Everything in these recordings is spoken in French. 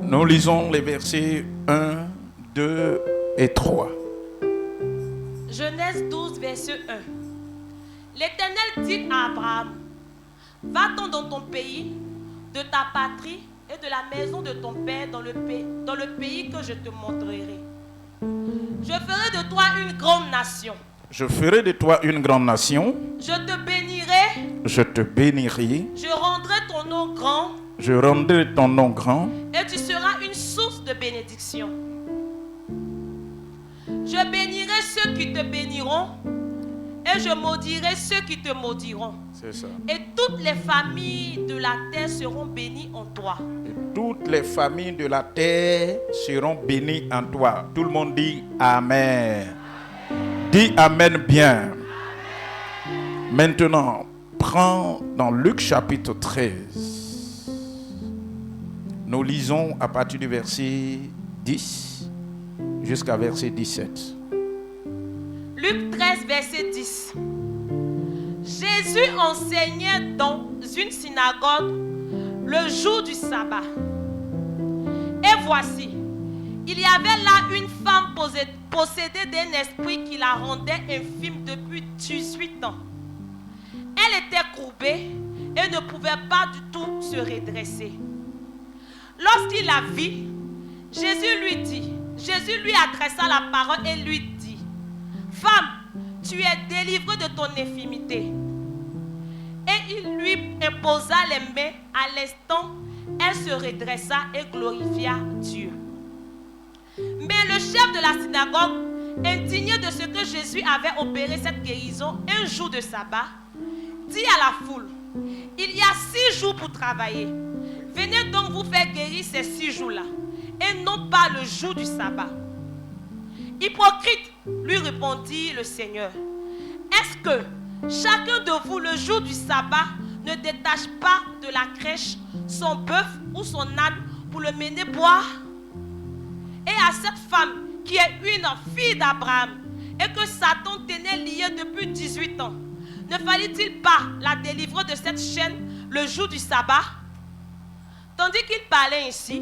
Nous lisons les versets 1, 2 et 3. Genèse 12, verset 1. L'Éternel dit à Abraham, va-t'en dans ton pays, de ta patrie et de la maison de ton père dans le pays que je te montrerai. Je ferai de toi une grande nation. Je ferai de toi une grande nation. Je te bénirai. Je te bénirai. Je rendrai ton nom grand. Je rendrai ton nom grand. Et tu seras une source de bénédiction. Je bénirai ceux qui te béniront. Et je maudirai ceux qui te maudiront. C'est ça. Et toutes les familles de la terre seront bénies en toi. Et toutes les familles de la terre seront bénies en toi. Tout le monde dit Amen. Dis Amen bien. Amen. Maintenant, prends dans Luc chapitre 13. Nous lisons à partir du verset 10 jusqu'à verset 17. Luc 13, verset 10. Jésus enseignait dans une synagogue le jour du sabbat. Et voici, il y avait là une femme possédée d'un esprit qui la rendait infime depuis 18 ans. Elle était courbée et ne pouvait pas du tout se redresser. Lorsqu'il la vit, Jésus lui adressa la parole et lui dit, femme, tu es délivrée de ton infirmité. Et il lui imposa les mains. À l'instant, elle se redressa et glorifia Dieu. Mais le chef de la synagogue, indigné de ce que Jésus avait opéré cette guérison un jour de sabbat, dit à la foule, il y a 6 jours pour travailler. Venez donc vous faire guérir ces 6 jours-là, et non pas le jour du sabbat. Hypocrite, lui répondit le Seigneur, est-ce que chacun de vous le jour du sabbat ne détache pas de la crèche son bœuf ou son âne pour le mener boire? Et à cette femme qui est une fille d'Abraham et que Satan tenait liée depuis 18 ans, ne fallait-il pas la délivrer de cette chaîne le jour du sabbat? Tandis qu'il parlait ainsi,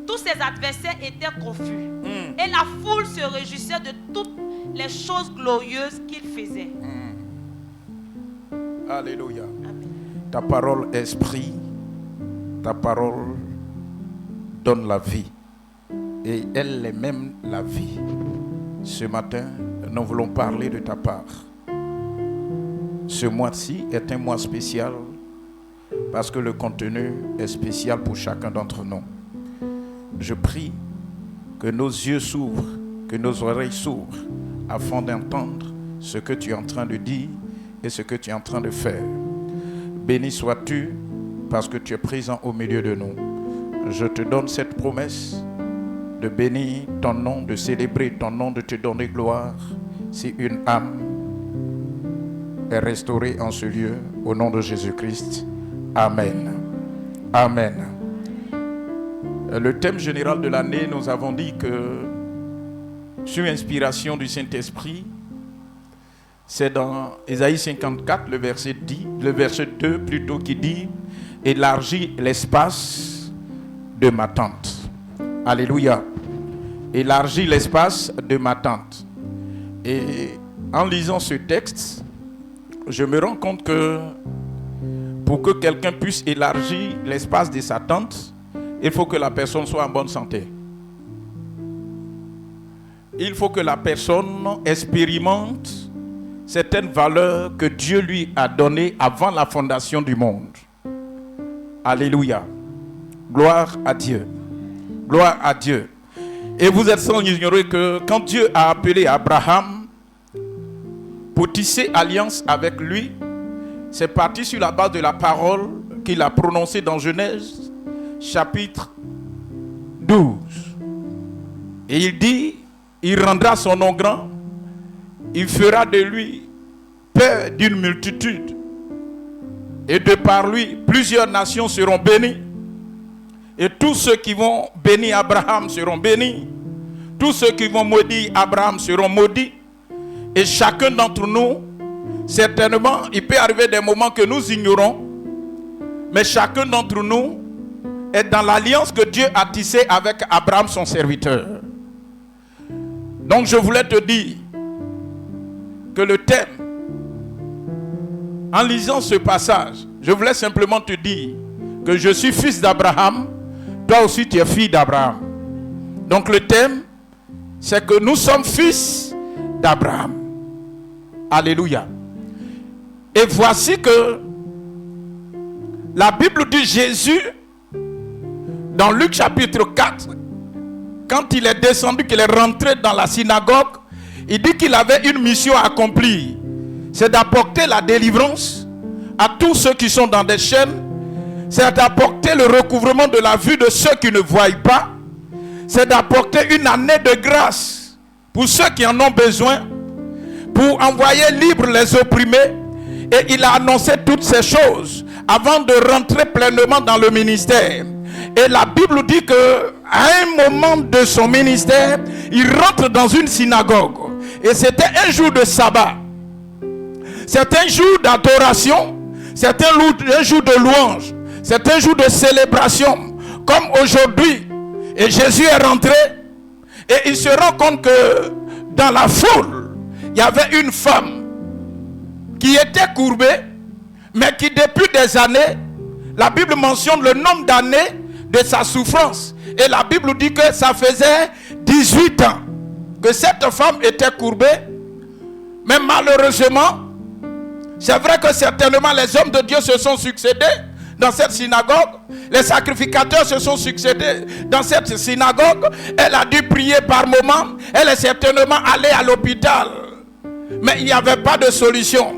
tous ses adversaires étaient confus. Et la foule se réjouissait de toutes les choses glorieuses qu'il faisait. Alléluia. Amen. Ta parole esprit, ta parole donne la vie. Et elle est même la vie. Ce matin, nous voulons parler de ta part. Ce mois-ci est un mois spécial parce que le contenu est spécial pour chacun d'entre nous. Je prie que nos yeux s'ouvrent, que nos oreilles s'ouvrent afin d'entendre ce que tu es en train de dire et ce que tu es en train de faire. Béni sois-tu parce que tu es présent au milieu de nous. Je te donne cette promesse de bénir ton nom, de célébrer ton nom, de te donner gloire. Si une âme est restaurée en ce lieu, au nom de Jésus-Christ. Amen. Amen. Le thème général de l'année, nous avons dit que, sur inspiration du Saint-Esprit, c'est dans Ésaïe 54, le verset 2 plutôt, qui dit « Élargis l'espace de ma tente ». Alléluia. Élargis l'espace de ma tente. Et en lisant ce texte, je me rends compte que pour que quelqu'un puisse élargir l'espace de sa tente, il faut que la personne soit en bonne santé. Il faut que la personne expérimente certaines valeurs que Dieu lui a données avant la fondation du monde. Alléluia. Gloire à Dieu. Gloire à Dieu. Et vous êtes sans ignorer que quand Dieu a appelé Abraham pour tisser alliance avec lui, c'est parti sur la base de la parole qu'il a prononcée dans Genèse chapitre 12. Et il dit, il rendra son nom grand, il fera de lui père d'une multitude, et de par lui, plusieurs nations seront bénies. Et tous ceux qui vont bénir Abraham seront bénis. Tous ceux qui vont maudire Abraham seront maudits. Et chacun d'entre nous, certainement, il peut arriver des moments que nous ignorons, mais chacun d'entre nous est dans l'alliance que Dieu a tissée avec Abraham, son serviteur. Donc je voulais te dire que le thème, en lisant ce passage, je voulais simplement te dire que je suis fils d'Abraham, toi aussi tu es fille d'Abraham. Donc le thème, c'est que nous sommes fils d'Abraham. Alléluia. Et voici que la Bible dit Jésus, dans Luc chapitre 4, quand il est descendu, qu'il est rentré dans la synagogue, il dit qu'il avait une mission à accomplir. C'est d'apporter la délivrance à tous ceux qui sont dans des chaînes. C'est d'apporter le recouvrement de la vue de ceux qui ne voient pas. C'est d'apporter une année de grâce pour ceux qui en ont besoin, pour envoyer libres les opprimés. Et il a annoncé toutes ces choses avant de rentrer pleinement dans le ministère. Et la Bible dit que à un moment de son ministère, il rentre dans une synagogue. Et c'était un jour de sabbat. C'est un jour d'adoration. C'est un jour de louange. C'est un jour de célébration. Comme aujourd'hui. Et Jésus est rentré. Et il se rend compte que dans la foule, il y avait une femme qui était courbée, mais qui depuis des années, la Bible mentionne le nombre d'années de sa souffrance. Et la Bible dit que ça faisait 18 ans que cette femme était courbée. Mais malheureusement, c'est vrai que certainement les hommes de Dieu se sont succédés dans cette synagogue. Les sacrificateurs se sont succédés dans cette synagogue. Elle a dû prier par moments. Elle est certainement allée à l'hôpital. Mais il n'y avait pas de solution.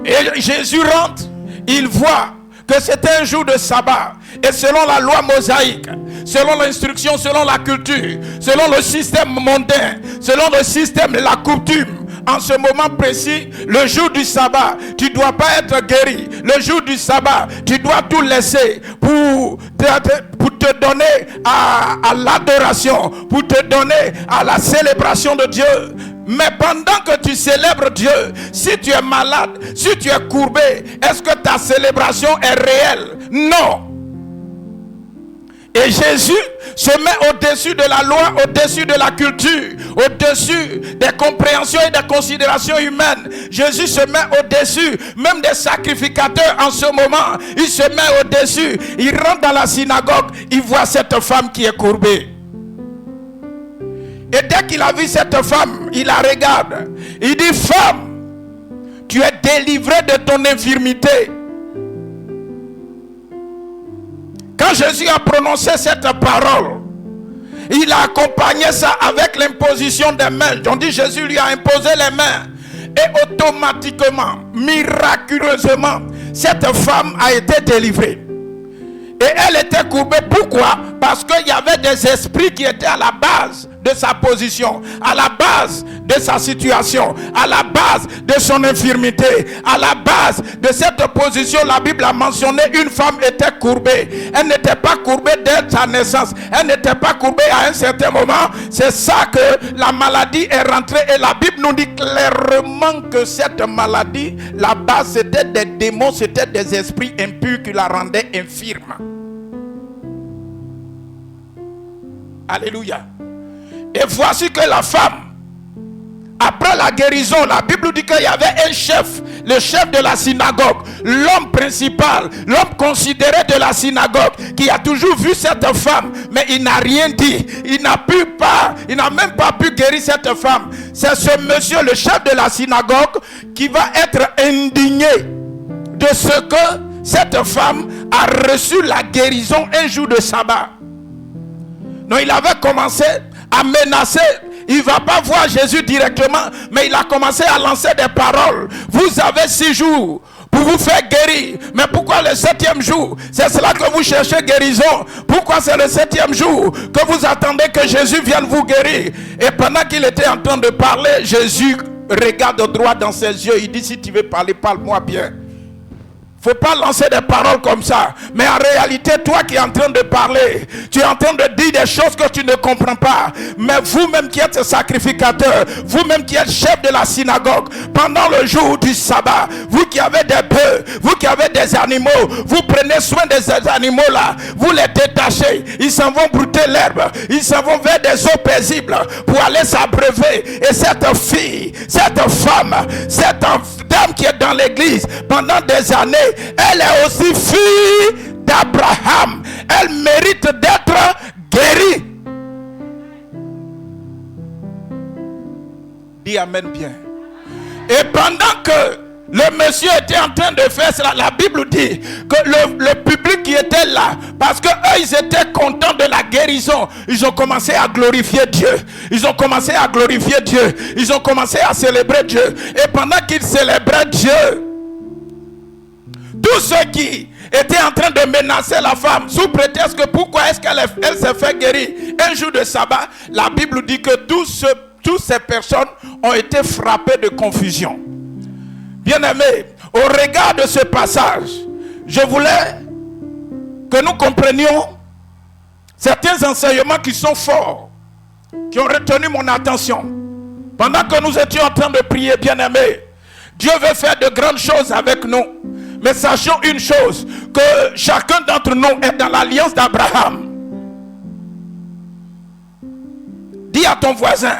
Et Jésus rentre. Il voit que c'était un jour de sabbat. Et selon la loi mosaïque, selon l'instruction, selon la culture, selon le système mondain, selon le système de la coutume, en ce moment précis, le jour du sabbat, tu ne dois pas être guéri. Le jour du sabbat, tu dois tout laisser pour te donner à l'adoration, pour te donner à la célébration de Dieu. Mais pendant que tu célèbres Dieu, si tu es malade, si tu es courbé, est-ce que ta célébration est réelle? Non. Et Jésus se met au-dessus de la loi, au-dessus de la culture, au-dessus des compréhensions et des considérations humaines. Jésus se met au-dessus, même des sacrificateurs en ce moment. Il se met au-dessus. Il rentre dans la synagogue, il voit cette femme qui est courbée. Et dès qu'il a vu cette femme, il la regarde. Il dit, femme, tu es délivrée de ton infirmité. Quand Jésus a prononcé cette parole, il a accompagné ça avec l'imposition des mains. On dit Jésus lui a imposé les mains. Et automatiquement, miraculeusement, cette femme a été délivrée. Et elle était courbée. Pourquoi? Parce qu'il y avait des esprits qui étaient à la base de sa position, à la base de sa situation, à la base de son infirmité, à la base de cette position. La Bible a mentionné une femme était courbée. Elle n'était pas courbée dès sa naissance. Elle n'était pas courbée à un certain moment. C'est ça que la maladie est rentrée. Et la Bible nous dit clairement que cette maladie, la base c'était des démons, c'était des esprits impurs qui la rendaient infirme. Alléluia. Et voici que la femme, après la guérison, la Bible dit qu'il y avait un chef, le chef de la synagogue, l'homme principal, l'homme considéré de la synagogue, qui a toujours vu cette femme, mais il n'a rien dit. Il n'a même pas pu guérir cette femme. C'est ce monsieur, le chef de la synagogue, qui va être indigné de ce que cette femme a reçu la guérison un jour de sabbat. Donc il avait commencé à menacer. Il ne va pas voir Jésus directement, mais il a commencé à lancer des paroles. Vous avez 6 jours pour vous faire guérir. Mais pourquoi le 7e jour? C'est cela que vous cherchez guérison. Pourquoi c'est le 7e jour que vous attendez que Jésus vienne vous guérir? Et pendant qu'il était en train de parler, Jésus regarde droit dans ses yeux. Il dit, si tu veux parler, parle-moi bien. Faut pas lancer des paroles comme ça. Mais en réalité, toi qui es en train de parler, tu es en train de dire des choses que tu ne comprends pas. Mais vous-même qui êtes sacrificateur, vous-même qui êtes chef de la synagogue, pendant le jour du sabbat, vous qui avez des bœufs, vous qui avez des animaux, vous prenez soin de ces animaux-là, vous les détachez, ils s'en vont brouter l'herbe, ils s'en vont vers des eaux paisibles pour aller s'abreuver. Et cette fille, cette femme, cette dame qui est dans l'église pendant des années, elle est aussi fille d'Abraham. Elle mérite d'être guérie. Dis amen bien. Et pendant que le monsieur était en train de faire cela, la Bible dit que le public qui était là, parce que eux ils étaient contents de la guérison, ils ont commencé à glorifier Dieu. Ils ont commencé à glorifier Dieu. Ils ont commencé à célébrer Dieu. Et pendant qu'ils célébraient Dieu, tous ceux qui étaient en train de menacer la femme sous prétexte que pourquoi est-ce qu'elle s'est fait guérir un jour de sabbat, la Bible dit que toutes ces personnes ont été frappées de confusion. Bien-aimés, au regard de ce passage, je voulais que nous comprenions certains enseignements qui sont forts, qui ont retenu mon attention. Pendant que nous étions en train de prier, bien-aimés, Dieu veut faire de grandes choses avec nous. Mais sachons une chose, que chacun d'entre nous est dans l'alliance d'Abraham. Dis à ton voisin,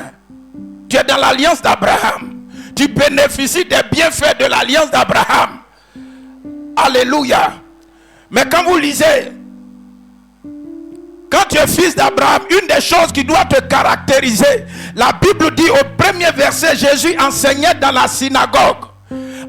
tu es dans l'alliance d'Abraham. Tu bénéficies des bienfaits de l'alliance d'Abraham. Alléluia. Mais quand vous lisez, quand tu es fils d'Abraham, une des choses qui doit te caractériser, la Bible dit au premier verset, Jésus enseignait dans la synagogue.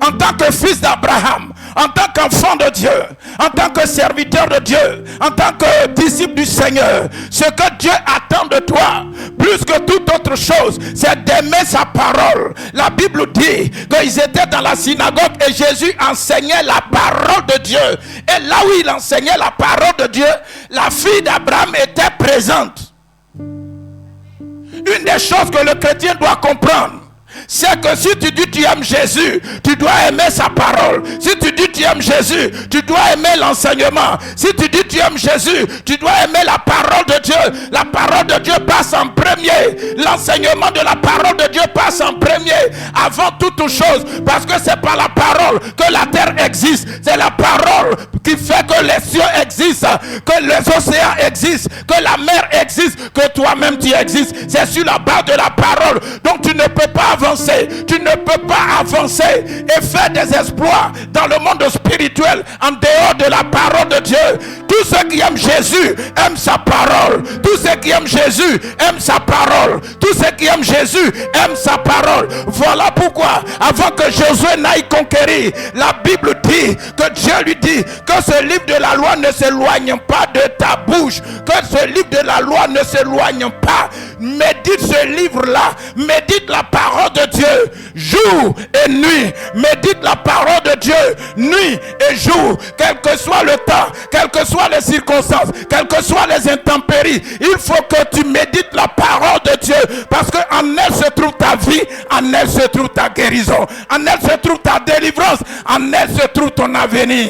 En tant que fils d'Abraham, en tant qu'enfant de Dieu, en tant que serviteur de Dieu, en tant que disciple du Seigneur, ce que Dieu attend de toi, plus que toute autre chose, c'est d'aimer sa parole. La Bible dit qu'ils étaient dans la synagogue et Jésus enseignait la parole de Dieu. Et là où il enseignait la parole de Dieu, la fille d'Abraham était présente. Une des choses que le chrétien doit comprendre, c'est que si tu dis tu aimes Jésus, tu dois aimer sa parole. Si tu dis tu aimes Jésus, tu dois aimer l'enseignement. Si tu dis tu aimes Jésus, tu dois aimer la parole de Dieu. La parole de Dieu passe en premier. L'enseignement de la parole de Dieu passe en premier avant toute chose. Parce que c'est par la parole que la terre existe. C'est la parole qui fait que les cieux existent, que les océans existent, que la mer existe, que toi-même tu existes. C'est sur la base de la parole. Donc tu ne peux pas avancer. Tu ne peux pas avancer et faire des exploits dans le monde spirituel en dehors de la parole de Dieu. Tous ceux qui aiment Jésus aiment sa parole. Tous ceux qui aiment Jésus aiment sa parole. Tous ceux qui aiment Jésus aiment sa parole. Voilà pourquoi, avant que Josué n'aille conquérir, la Bible dit que Dieu lui dit que ce livre de la loi ne s'éloigne pas de ta bouche. Que ce livre de la loi ne s'éloigne pas. Médite ce livre-là. Médite la parole de Dieu jour et nuit. Médite la parole de Dieu nuit et jour. Quel que soit le temps, quelles que soient les circonstances, quelles que soient les intempéries, il faut que tu médites la parole de Dieu, parce qu'en elle se trouve ta vie, en elle se trouve ta guérison, en elle se trouve ta délivrance, en elle se trouve ton avenir.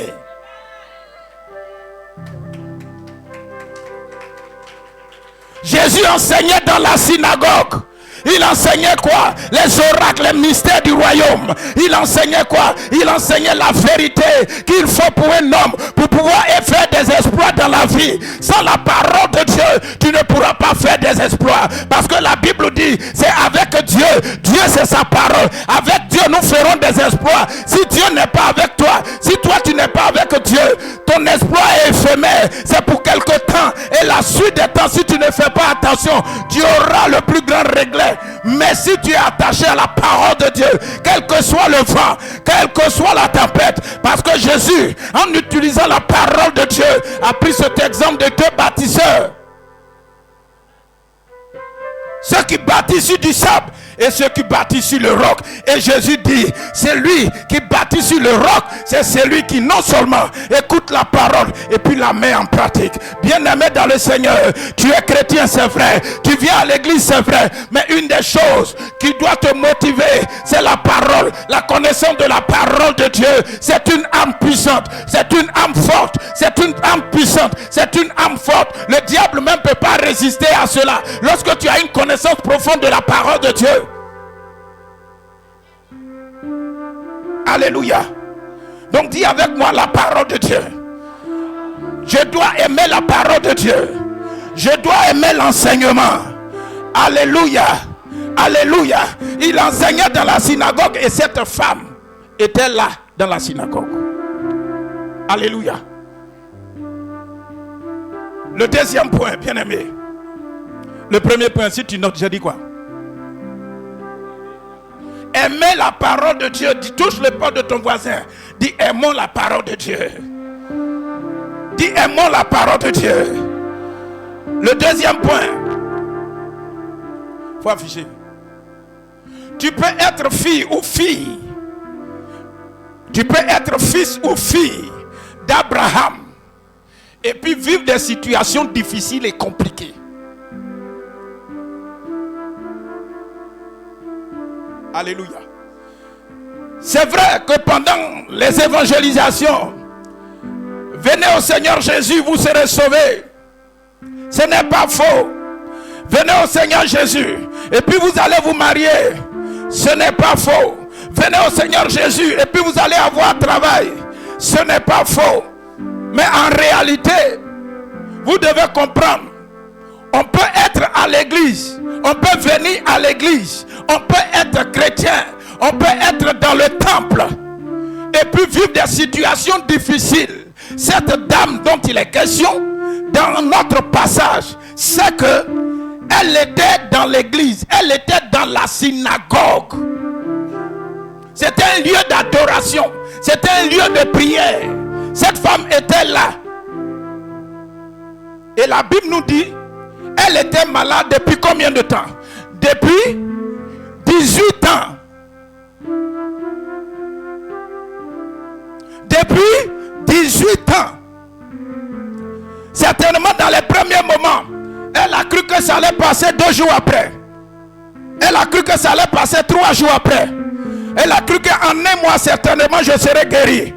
Jésus enseignait dans la synagogue. Il enseignait quoi? Les oracles, les mystères du royaume. Il enseignait quoi? Il enseignait la vérité qu'il faut pour un homme pour pouvoir faire des exploits dans la vie. Sans la parole de Dieu, tu ne pourras pas faire des exploits. Parce que la Bible dit, c'est avec Dieu. Dieu, c'est sa parole. Avec Dieu, nous ferons des exploits. Si Dieu n'est pas avec toi, si toi tu n'es pas avec Dieu, ton exploit est éphémère. C'est pour quelque temps. Et la suite des temps, si tu ne fais pas attention, tu auras le plus grand regret. Mais si tu es attaché à la parole de Dieu, quel que soit le vent, quelle que soit la tempête, parce que Jésus, en utilisant la parole de Dieu, a pris cet exemple de deux bâtisseurs. Ceux qui bâtissent du sable, et et ceux qui bâtissent sur le roc. Et Jésus dit, c'est lui qui bâtit sur le roc, c'est celui qui non seulement écoute la parole et puis la met en pratique. Bien-aimé dans le Seigneur, tu es chrétien, c'est vrai, tu viens à l'église, c'est vrai, mais une des choses qui doit te motiver, c'est la parole, la connaissance de la parole de Dieu. C'est une âme puissante, c'est une âme forte, c'est une âme puissante, c'est une âme forte. Le diable même ne peut pas résister à cela. Lorsque tu as une connaissance profonde de la parole de Dieu. Alléluia. Donc dis avec moi la parole de Dieu. Je dois aimer la parole de Dieu. Je dois aimer l'enseignement. Alléluia. Alléluia. Il enseignait dans la synagogue et cette femme était là dans la synagogue. Alléluia. Le deuxième point, bien aimé. Le premier point, si tu notes, j'ai dit quoi? Aimer la parole de Dieu. Dis, touche l'épaule de ton voisin. Dis, aimons la parole de Dieu. Dis, aimons la parole de Dieu. Le deuxième point. Il faut afficher. Tu peux être fille ou fille. Tu peux être fils ou fille d'Abraham. Et puis vivre des situations difficiles et compliquées. Alléluia. C'est vrai que pendant les évangélisations, venez au Seigneur Jésus, vous serez sauvés. Ce n'est pas faux. Venez au Seigneur Jésus et puis vous allez vous marier. Ce n'est pas faux. Venez au Seigneur Jésus et puis vous allez avoir travail. Ce n'est pas faux. Mais en réalité, vous devez comprendre, on peut être à l'église, on peut venir à l'église, on peut être chrétien, on peut être dans le temple et puis vivre des situations difficiles. Cette dame dont il est question dans notre passage, c'est que elle était dans l'église, elle était dans la synagogue. C'était un lieu d'adoration, c'était un lieu de prière. Cette femme était là. Et la Bible nous dit, elle était malade depuis combien de temps? Depuis 18 ans. Depuis 18 ans. Certainement dans les premiers moments, elle a cru que ça allait passer 2 jours après. Elle a cru que ça allait passer 3 jours après. Elle a cru qu'en 1 mois, certainement, je serai guéri.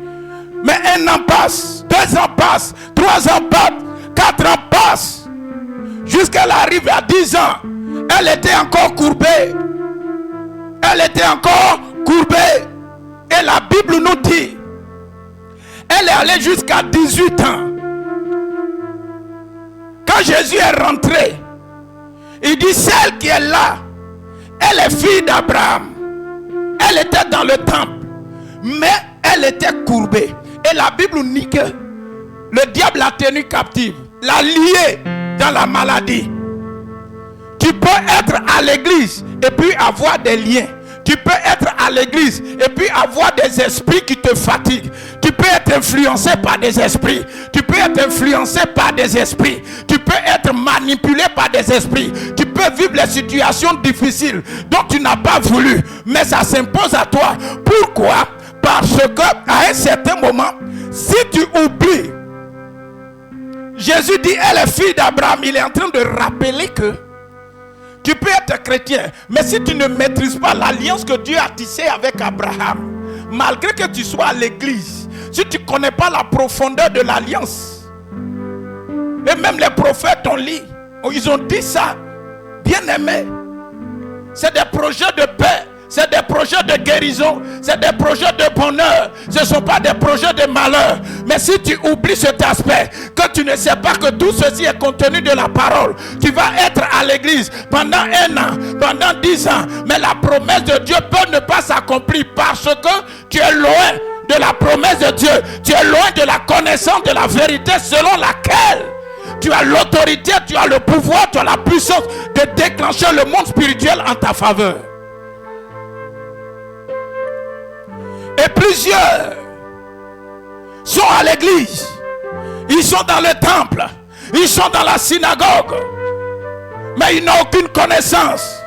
Mais 1 an passe, 2 ans passent, 3 ans passent, 4 ans passent. Jusqu'à elle arrive à 10 ans. Elle était encore courbée. Elle était encore courbée. Et la Bible nous dit, elle est allée jusqu'à 18 ans. Quand Jésus est rentré, il dit, celle qui est là, elle est fille d'Abraham. Elle était dans le temple, mais elle était courbée. Et la Bible nous dit que le diable l'a tenue captive, l'a liée dans la maladie. Tu peux être à l'église et puis avoir des liens. Tu peux être à l'église et puis avoir des esprits qui te fatiguent. Tu peux être influencé par des esprits. Tu peux être influencé par des esprits. Tu peux être manipulé par des esprits. Tu peux vivre les situations difficiles dont tu n'as pas voulu. Mais ça s'impose à toi. Pourquoi? Parce que à un certain moment, si tu oublies, Jésus dit, elle est fille d'Abraham. Il est en train de rappeler que tu peux être chrétien, mais si tu ne maîtrises pas l'alliance que Dieu a tissée avec Abraham, malgré que tu sois à l'église, si tu ne connais pas la profondeur de l'alliance, et même les prophètes ont lu, ils ont dit ça, bien aimé, c'est des projets de paix, c'est des projets de guérison, c'est des projets de bonheur, ce ne sont pas des projets de malheur. Mais si tu oublies cet aspect, que tu ne sais pas que tout ceci est contenu de la parole, tu vas être à l'église pendant 1 an, pendant 10 ans, mais la promesse de Dieu peut ne pas s'accomplir parce que tu es loin de la promesse de Dieu, tu es loin de la connaissance de la vérité selon laquelle tu as l'autorité, tu as le pouvoir, tu as la puissance de déclencher le monde spirituel en ta faveur. Et plusieurs sont à l'église, ils sont dans le temple, ils sont dans la synagogue, mais ils n'ont aucune connaissance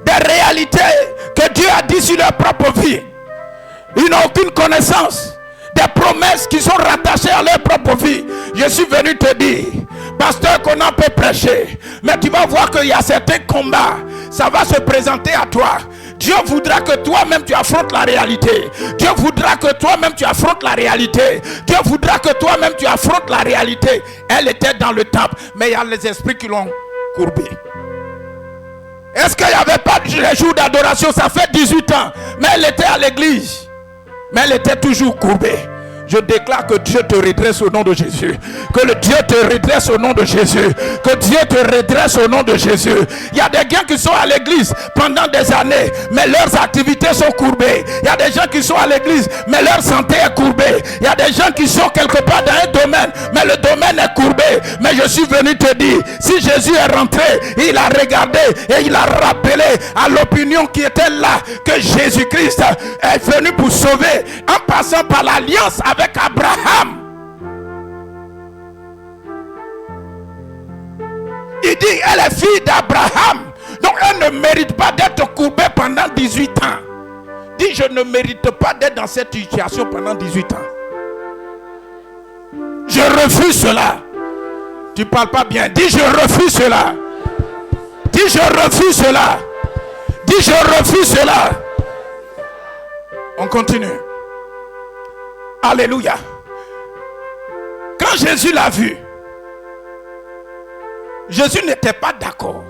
des réalités que Dieu a dit sur leur propre vie. Ils n'ont aucune connaissance des promesses qui sont rattachées à leur propre vie. Je suis venu te dire, pasteur, qu'on en peut prêcher, mais tu vas voir qu'il y a certains combats, ça va se présenter à toi. Dieu voudra que toi-même tu affrontes la réalité. Dieu voudra que toi-même tu affrontes la réalité. Dieu voudra que toi-même tu affrontes la réalité. Elle était dans le temple, mais il y a les esprits qui l'ont courbée. Est-ce qu'il n'y avait pas les jours d'adoration? Ça fait 18 ans, mais elle était à l'église, mais elle était toujours courbée. Je déclare que Dieu te redresse au nom de Jésus. Que le Dieu te redresse au nom de Jésus. Que Dieu te redresse au nom de Jésus. Il y a des gens qui sont à l'église pendant des années, mais leurs activités sont courbées. Il y a des gens qui sont à l'église, mais leur santé est courbée. Il y a des gens qui sont quelque part dans un domaine, mais le domaine est courbé. Mais je suis venu te dire, si Jésus est rentré, il a regardé et il a rappelé à l'opinion qui était là que Jésus-Christ est venu pour sauver en passant par l'alliance avec Abraham. Il dit, elle est fille d'Abraham, donc elle ne mérite pas d'être courbée pendant 18 ans. Dit, je ne mérite pas d'être dans cette situation pendant 18 ans. Je refuse cela. Tu ne parles pas bien. Dis, je refuse cela. Dis, je refuse cela. Dis, je refuse cela. On continue. Alléluia. Quand Jésus l'a vu, Jésus n'était pas d'accord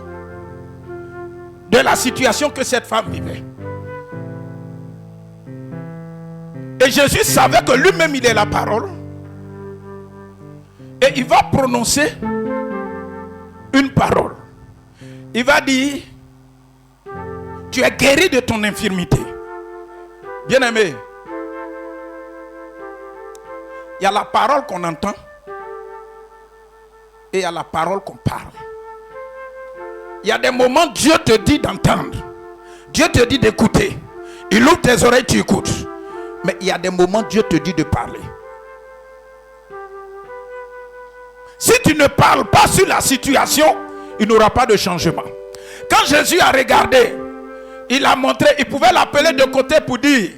de la situation que cette femme vivait. Et Jésus savait que lui-même il est la parole. Et il va prononcer une parole. Il va dire, tu es guéri de ton infirmité. Bien-aimé, il y a la parole qu'on entend et il y a la parole qu'on parle. Il y a des moments Dieu te dit d'entendre. Dieu te dit d'écouter. Il ouvre tes oreilles, tu écoutes. Mais il y a des moments Dieu te dit de parler. Si tu ne parles pas sur la situation, il n'y aura pas de changement. Quand Jésus a regardé, il a montré, il pouvait l'appeler de côté pour dire,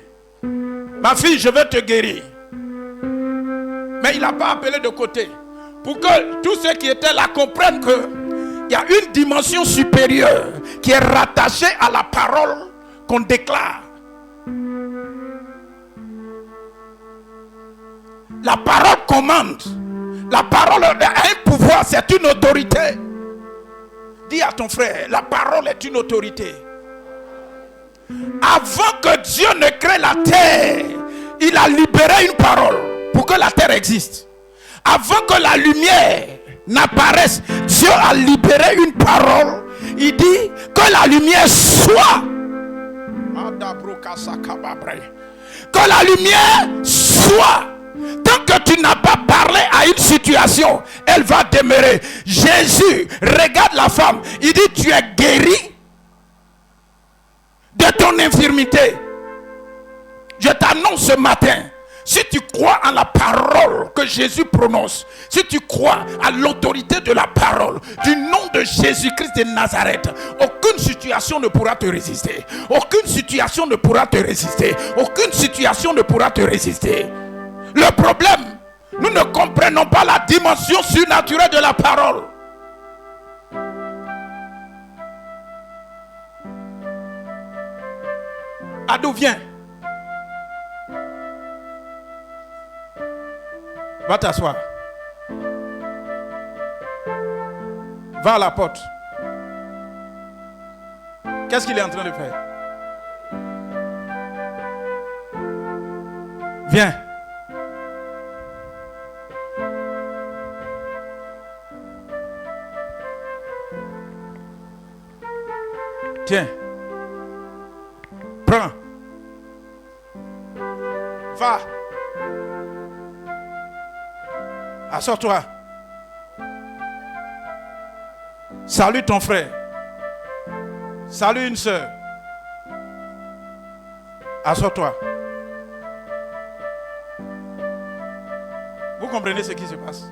ma fille, je vais te guérir. Mais il n'a pas appelé de côté. Pour que tous ceux qui étaient là comprennent qu'il y a une dimension supérieure qui est rattachée à la parole qu'on déclare. La parole commande. La parole a un pouvoir, c'est une autorité. Dis à ton frère, la parole est une autorité. Avant que Dieu ne crée la terre, il a libéré une parole pour que la terre existe. Avant que la lumière n'apparaisse, Dieu a libéré une parole. Il dit que la lumière soit. Que la lumière soit. Tant que tu n'as pas parlé à une situation, elle va demeurer. Jésus regarde la femme. Il dit, tu es guéri de ton infirmité. Je t'annonce ce matin, si tu crois en la parole que Jésus prononce, si tu crois à l'autorité de la parole, du nom de Jésus-Christ de Nazareth, aucune situation ne pourra te résister. Aucune situation ne pourra te résister. Aucune situation ne pourra te résister. Le problème, nous ne comprenons pas la dimension surnaturelle de la parole. Adou, viens. Va t'asseoir. Va à la porte. Qu'est-ce qu'il est en train de faire? Viens. Tiens. Prends. Va. Assois-toi. Salue ton frère. Salue une soeur. Assois-toi. Vous comprenez ce qui se passe?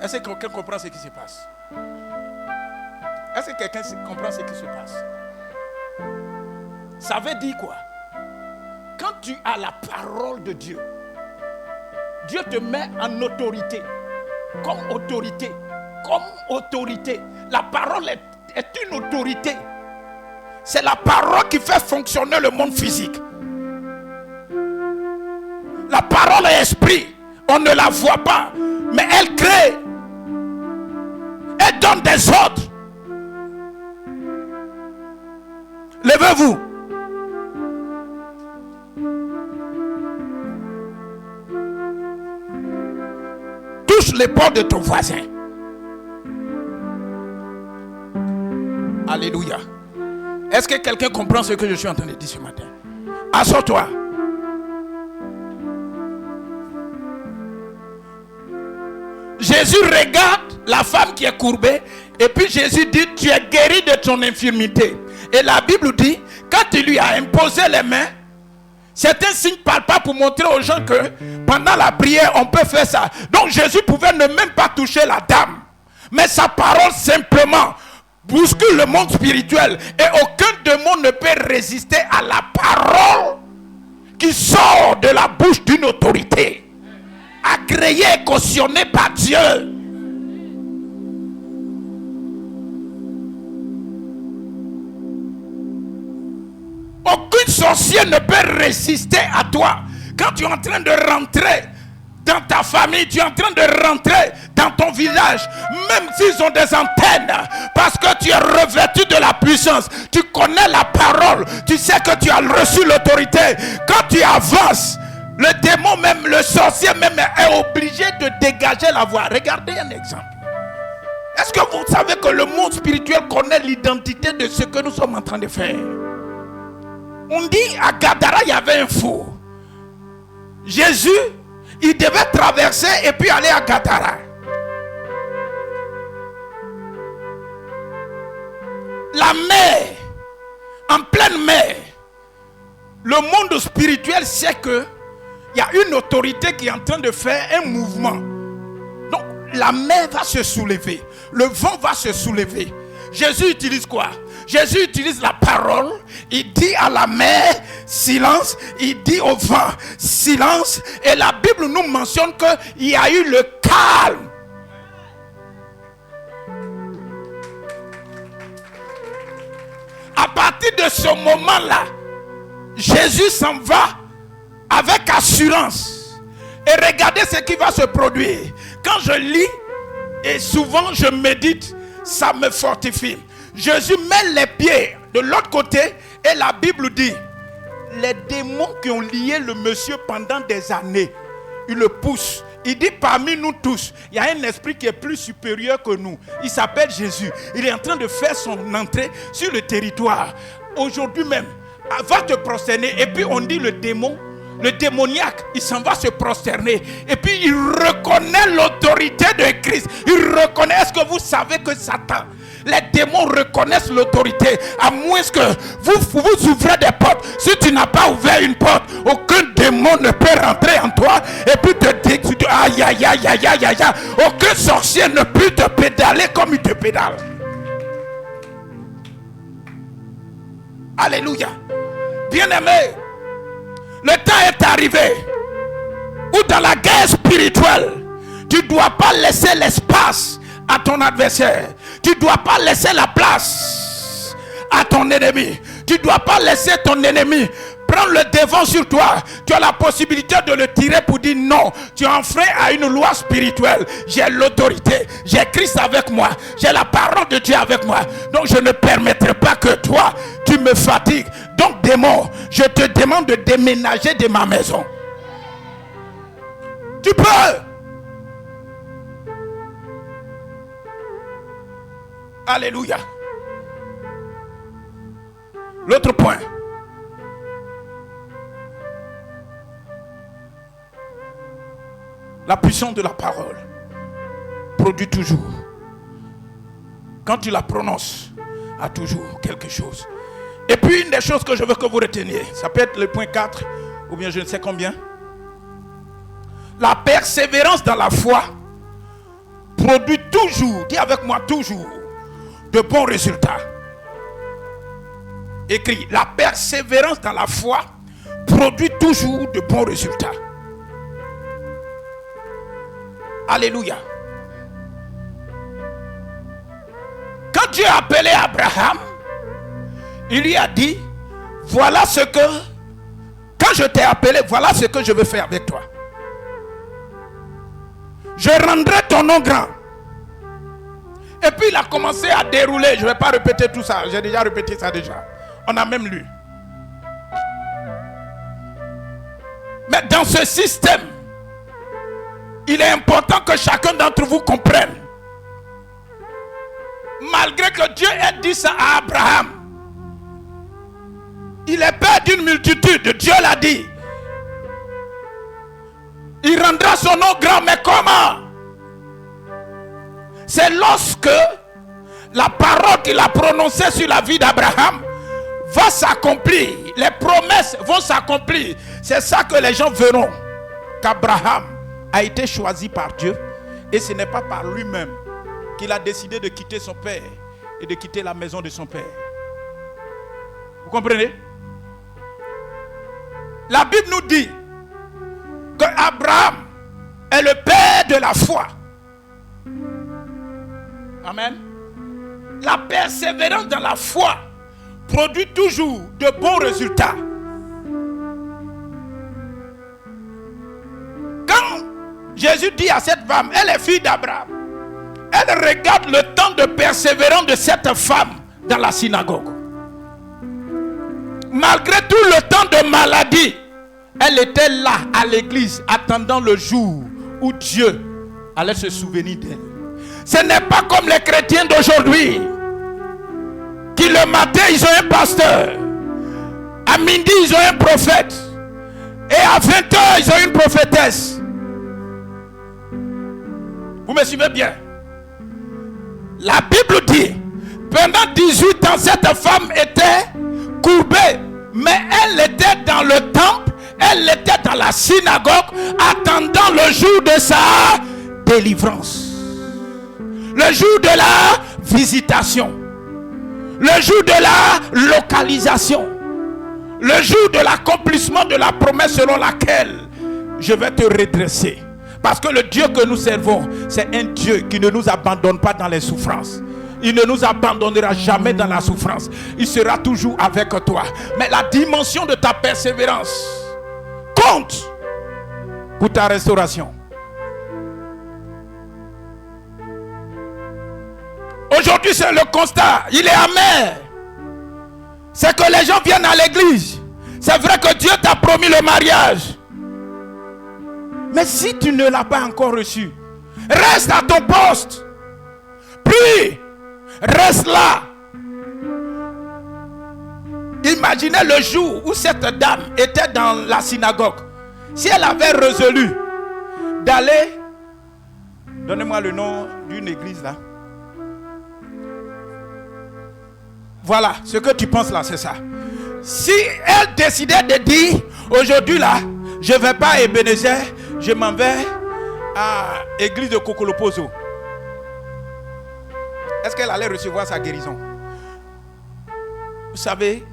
Est-ce que quelqu'un comprend ce qui se passe? Est-ce que quelqu'un comprend ce qui se passe? Ça veut dire quoi? Quand tu as la parole de Dieu, Dieu te met en autorité. Comme autorité. Comme autorité. La parole est une autorité. C'est la parole qui fait fonctionner le monde physique. La parole est esprit. On ne la voit pas. Mais elle crée. Elle donne des ordres. Levez-vous. Touche l'épaule de ton voisin. Alléluia. Est-ce que quelqu'un comprend ce que je suis en train de dire ce matin? Assois-toi. Jésus regarde la femme qui est courbée et puis Jésus dit, tu es guéri de ton infirmité. Et la Bible dit, quand il lui a imposé les mains, c'est un signe palpable pour montrer aux gens que pendant la prière, on peut faire ça. Donc Jésus pouvait ne même pas toucher la dame. Mais sa parole simplement bouscule le monde spirituel. Et aucun démon ne peut résister à la parole qui sort de la bouche d'une autorité. Agréée et cautionnée par Dieu. Aucun sorcier ne peut résister à toi. Quand tu es en train de rentrer dans ta famille, tu es en train de rentrer dans ton village, même s'ils ont des antennes, parce que tu es revêtu de la puissance, tu connais la parole, tu sais que tu as reçu l'autorité. Quand tu avances, le démon même, le sorcier même est obligé de dégager la voie. Regardez un exemple. Est-ce que vous savez que le monde spirituel connaît l'identité de ce que nous sommes en train de faire? On dit à Gadara, il y avait un four. Jésus, il devait traverser et puis aller à Gadara. La mer, en pleine mer, le monde spirituel sait que il y a une autorité qui est en train de faire un mouvement. Donc la mer va se soulever, le vent va se soulever. Jésus utilise quoi? Jésus utilise la parole. Il dit à la mer, silence. Il dit au vent, silence. Et la Bible nous mentionne qu'il y a eu le calme. À partir de ce moment-là, Jésus s'en va avec assurance. Et regardez ce qui va se produire. Quand je lis, et souvent je médite, ça me fortifie. Jésus met les pieds de l'autre côté et la Bible dit, les démons qui ont lié le monsieur pendant des années, il le pousse. Il dit, parmi nous tous, il y a un esprit qui est plus supérieur que nous. Il s'appelle Jésus. Il est en train de faire son entrée sur le territoire. Aujourd'hui même, va te prosterner. Et puis on dit le démon, le démoniaque, il s'en va se prosterner. Et puis il reconnaît l'autorité de Christ. Il reconnaît. Est-ce que vous savez que Satan, les démons reconnaissent l'autorité. À moins que vous ouvrez des portes. Si tu n'as pas ouvert une porte, aucun démon ne peut rentrer en toi. Et puis te dire, aïe, aïe, aïe, aïe, aïe, aïe. Aucun sorcier ne peut te pédaler comme il te pédale. Alléluia. Bien-aimé, le temps est arrivé où dans la guerre spirituelle, tu ne dois pas laisser l'espace à ton adversaire. Tu ne dois pas laisser la place à ton ennemi. Tu ne dois pas laisser ton ennemi prendre le devant sur toi. Tu as la possibilité de le tirer pour dire non. Tu enfreins à une loi spirituelle. J'ai l'autorité. J'ai Christ avec moi. J'ai la parole de Dieu avec moi. Donc je ne permettrai pas que toi, tu me fatigues. Donc démon, je te demande de déménager de ma maison. Tu peux. Alléluia. L'autre point. La puissance de la parole produit toujours. Quand tu la prononces, a toujours quelque chose. Et puis une des choses que je veux que vous reteniez, ça peut être le point 4 ou bien je ne sais combien. La persévérance dans la foi produit toujours, dis avec moi toujours, de bons résultats. Écrit, la persévérance dans la foi produit toujours de bons résultats. Alléluia. Quand Dieu a appelé Abraham, il lui a dit, voilà ce que, quand je t'ai appelé, voilà ce que je veux faire avec toi. Je rendrai ton nom grand. Et puis il a commencé à dérouler. Je ne vais pas répéter tout ça. J'ai déjà répété ça déjà. On a même lu. Mais dans ce système, il est important que chacun d'entre vous comprenne. Malgré que Dieu ait dit ça à Abraham, il est père d'une multitude. Dieu l'a dit. Il rendra son nom grand, mais comment? C'est lorsque la parole qu'il a prononcée sur la vie d'Abraham va s'accomplir. Les promesses vont s'accomplir. C'est ça que les gens verront. Qu'Abraham a été choisi par Dieu. Et ce n'est pas par lui-même qu'il a décidé de quitter son père et de quitter la maison de son père. Vous comprenez? La Bible nous dit que Abraham est le père de la foi. Amen. La persévérance dans la foi produit toujours de bons résultats. Quand Jésus dit à cette femme, elle est fille d'Abraham, elle regarde le temps de persévérance de cette femme dans la synagogue. Malgré tout le temps de maladie, elle était là à l'église, attendant le jour où Dieu allait se souvenir d'elle. Ce n'est pas comme les chrétiens d'aujourd'hui, qui le matin ils ont un pasteur, à midi ils ont un prophète, et à 20h ils ont une prophétesse. Vous me suivez bien? La Bible dit, pendant 18 ans, cette femme était courbée, mais elle était dans le temple, elle était dans la synagogue, attendant le jour de sa délivrance. Le jour de la visitation. Le jour de la localisation. Le jour de l'accomplissement de la promesse selon laquelle je vais te redresser. Parce que le Dieu que nous servons, c'est un Dieu qui ne nous abandonne pas dans les souffrances. Il ne nous abandonnera jamais dans la souffrance. Il sera toujours avec toi. Mais la dimension de ta persévérance compte pour ta restauration. Aujourd'hui, c'est le constat. Il est amer. C'est que les gens viennent à l'église. C'est vrai que Dieu t'a promis le mariage. Mais si tu ne l'as pas encore reçu, reste à ton poste. Prie. Reste là. Imaginez le jour où cette dame était dans la synagogue. Si elle avait résolu d'aller, donnez-moi le nom d'une église là. Voilà, ce que tu penses là, c'est ça. Si elle décidait de dire, aujourd'hui là, je ne vais pas à Ebenezer, je m'en vais à l'église de Kokolopozo. Est-ce qu'elle allait recevoir sa guérison? Vous savez,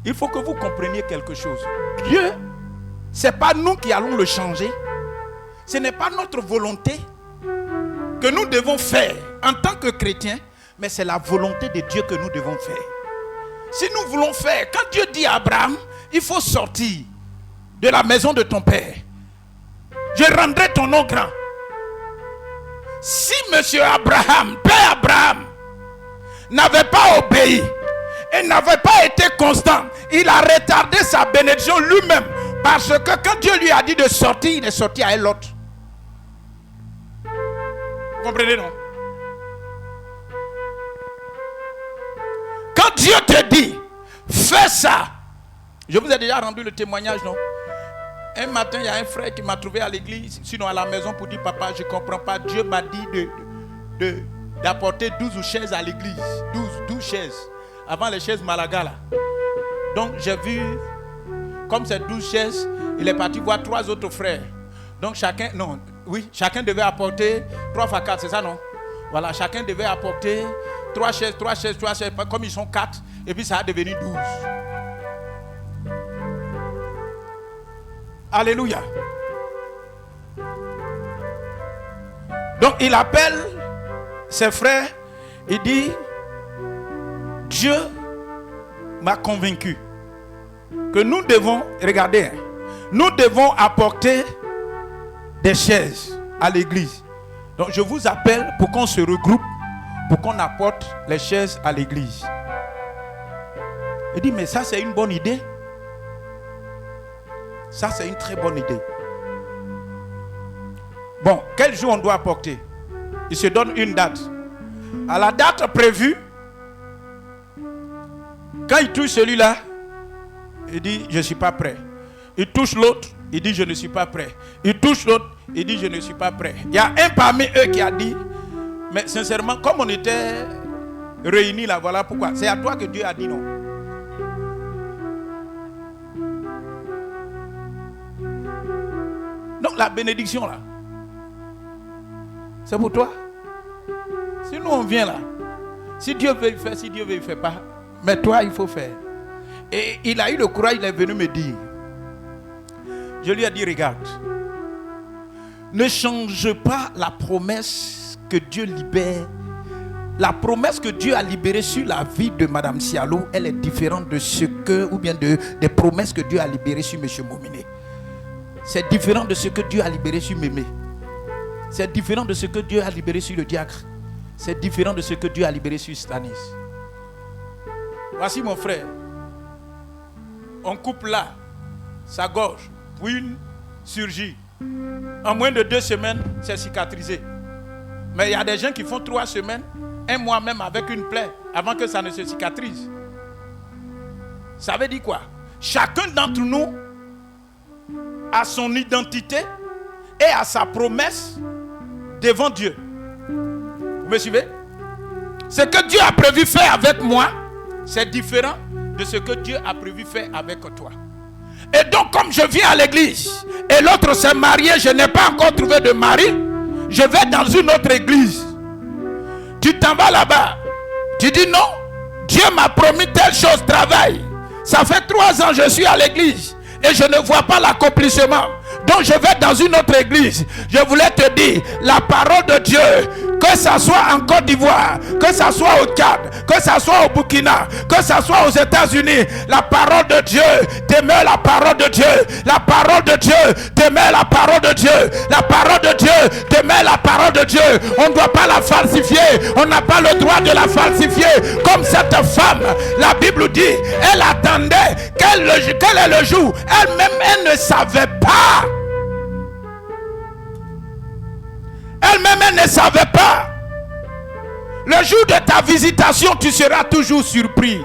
il faut que vous compreniez quelque chose. Dieu, ce n'est pas nous qui allons le changer. Ce n'est pas notre volonté que nous devons faire en tant que chrétiens, mais c'est la volonté de Dieu que nous devons faire. Si nous voulons faire, quand Dieu dit à Abraham, il faut sortir de la maison de ton père. Je rendrai ton nom grand. Si monsieur Abraham, père Abraham, n'avait pas obéi et n'avait pas été constant, il a retardé sa bénédiction lui-même. Parce que quand Dieu lui a dit de sortir, il est sorti à l'autre. Vous comprenez, non? Quand Dieu te dit, fais ça. Je vous ai déjà rendu le témoignage, non? Un matin, il y a un frère qui m'a trouvé à l'église, sinon à la maison, pour dire, papa, je ne comprends pas. Dieu m'a dit d'apporter 12 chaises à l'église. 12 chaises. Avant les chaises Malaga, là. Donc, j'ai vu, comme c'est 12 chaises, il est parti voir 3 autres frères. Donc, chacun devait apporter 3 fois 4, c'est ça, non? Voilà, chacun devait apporter 3 chaises, comme ils sont 4, et puis ça a devenu 12. Alléluia. Donc il appelle ses frères, il dit, Dieu m'a convaincu que nous devons, regardez, nous devons apporter des chaises à l'église. Donc je vous appelle pour qu'on se regroupe, pour qu'on apporte les chaises à l'église. Il dit, mais ça c'est une bonne idée. Ça c'est une très bonne idée. Bon, quel jour on doit apporter? Il se donne une date. À la date prévue, quand il touche celui-là, il dit, je ne suis pas prêt. Il touche l'autre, il dit, je ne suis pas prêt. Il touche l'autre, il dit, je ne suis pas prêt. Il y a un parmi eux qui a dit, mais sincèrement, comme on était réunis là, voilà pourquoi. C'est à toi que Dieu a dit non. Donc la bénédiction là, c'est pour toi. Si nous on vient là, si Dieu veut le faire, si Dieu veut le faire pas, mais toi il faut faire. Et il a eu le courage, il est venu me dire. Je lui ai dit, regarde, ne change pas la promesse que Dieu libère. La promesse que Dieu a libérée sur la vie de Madame Sialo, elle est différente de ce que, ou bien des promesses que Dieu a libérées sur M. Mominé. C'est différent de ce que Dieu a libéré sur Mémé. C'est différent de ce que Dieu a libéré sur le diacre. C'est différent de ce que Dieu a libéré sur Stanis. Voici mon frère. On coupe là, sa gorge, puis une surgit. En moins de 2 semaines, c'est cicatrisé. Mais il y a des gens qui font 3 semaines, 1 mois même avec une plaie, avant que ça ne se cicatrise. Ça veut dire quoi? Chacun d'entre nous a son identité et a sa promesse devant Dieu. Vous me suivez? Ce que Dieu a prévu faire avec moi, c'est différent de ce que Dieu a prévu faire avec toi. Et donc, comme je viens à l'église et l'autre s'est marié, je n'ai pas encore trouvé de mari, je vais dans une autre église. Tu t'en vas là-bas. Tu dis non, Dieu m'a promis telle chose, travail. Ça fait 3 ans que je suis à l'église et je ne vois pas l'accomplissement. Donc je vais dans une autre église. Je voulais te dire, la parole de Dieu, que ça soit en Côte d'Ivoire, que ça soit au Tchad, que ça soit au Burkina, que ça soit aux États-Unis, la parole de Dieu demeure la parole de Dieu. La parole de Dieu demeure la parole de Dieu. La parole de Dieu demeure la parole de Dieu. On ne doit pas la falsifier. On n'a pas le droit de la falsifier. Comme cette femme, la Bible dit, elle attendait quel est le jour. Elle-même, elle ne savait pas. Elle-même, elle ne savait pas. Le jour de ta visitation, tu seras toujours surpris.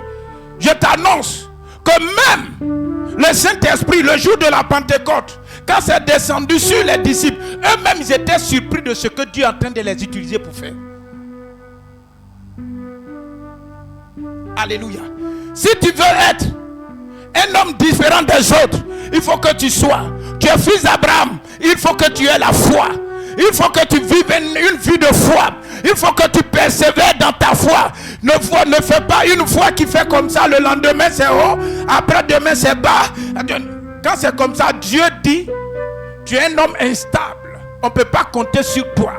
Je t'annonce que même le Saint-Esprit, le jour de la Pentecôte, quand c'est descendu sur les disciples, eux-mêmes, ils étaient surpris de ce que Dieu est en train de les utiliser pour faire. Alléluia. Si tu veux être un homme différent des autres, il faut que tu es fils d'Abraham, il faut que tu aies la foi. Il faut que tu vives une vie de foi. Il faut que tu persévères dans ta foi. Ne fais pas une foi qui fait comme ça. Le lendemain c'est haut, après demain c'est bas. Quand c'est comme ça, Dieu dit, tu es un homme instable. On ne peut pas compter sur toi.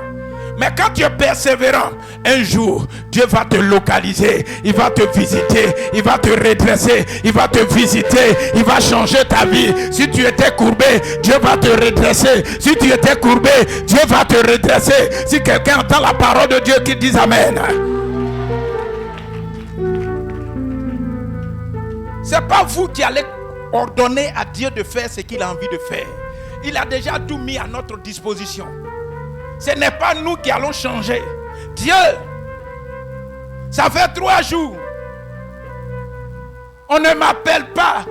Mais quand tu es persévérant, un jour, Dieu va te localiser, il va te visiter, il va te redresser, il va te visiter, il va changer ta vie. Si tu étais courbé, Dieu va te redresser. Si tu étais courbé, Dieu va te redresser. Si quelqu'un entend la parole de Dieu qui dit Amen. C'est pas vous qui allez ordonner à Dieu de faire ce qu'il a envie de faire. Il a déjà tout mis à notre disposition. Ce n'est pas nous qui allons changer. Dieu, ça fait 3 jours. On ne m'appelle pas.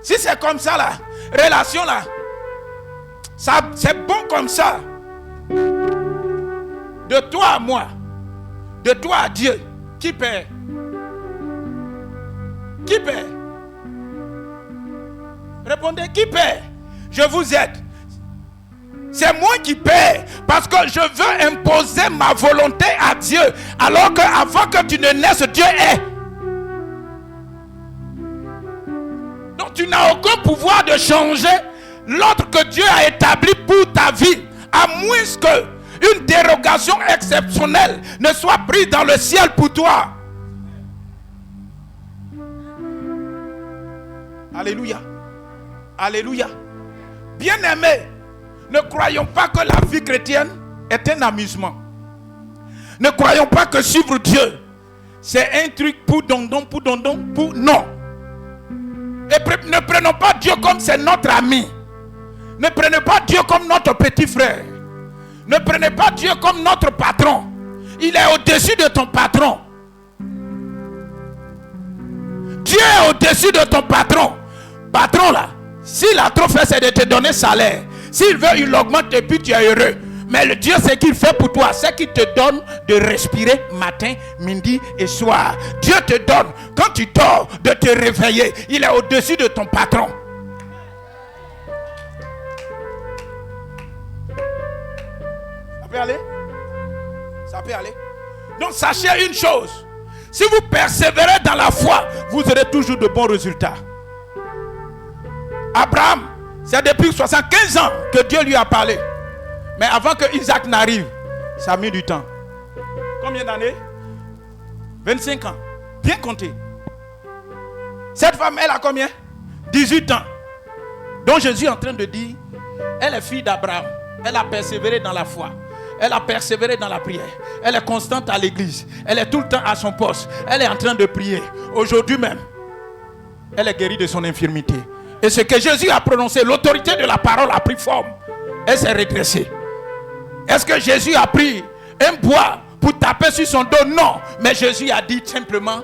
Si c'est comme ça là, relation là, ça, c'est bon comme ça. De toi à moi, de toi à Dieu, qui paie? Qui paie? Répondez, qui paie? Je vous aide. C'est moi qui paie parce que je veux imposer ma volonté à Dieu. Alors qu'avant que tu ne naisses, Dieu est. Donc tu n'as aucun pouvoir de changer l'ordre que Dieu a établi pour ta vie. À moins qu'une dérogation exceptionnelle ne soit prise dans le ciel pour toi. Alléluia. Alléluia. Bien-aimés, ne croyons pas que la vie chrétienne est un amusement. Ne croyons pas que suivre Dieu, c'est un truc pour dondon, pour... Non. Et ne prenons pas Dieu comme c'est notre ami. Ne prenez pas Dieu comme notre petit frère. Ne prenez pas Dieu comme notre patron. Il est au-dessus de ton patron. Dieu est au-dessus de ton patron. Patron là, s'il a trop fait, c'est de te donner salaire. S'il veut, il augmente et puis tu es heureux. Mais le Dieu, c'est qu'il fait pour toi, c'est qu'il te donne de respirer matin, midi et soir. Dieu te donne, quand tu dors, de te réveiller. Il est au-dessus de ton patron. Ça peut aller? Ça peut aller? Donc sachez une chose. Si vous persévérez dans la foi, vous aurez toujours de bons résultats. Abraham, c'est depuis 75 ans que Dieu lui a parlé. Mais avant que Isaac n'arrive, ça a mis du temps. Combien d'années? 25 ans. Bien compté. Cette femme, elle a combien? 18 ans. Donc Jésus est en train de dire, elle est fille d'Abraham. Elle a persévéré dans la foi. Elle a persévéré dans la prière. Elle est constante à l'église. Elle est tout le temps à son poste. Elle est en train de prier. Aujourd'hui même, elle est guérie de son infirmité. Et ce que Jésus a prononcé, l'autorité de la parole a pris forme. Elle s'est redressée. Est-ce que Jésus a pris un bois pour taper sur son dos? Non. Mais Jésus a dit simplement,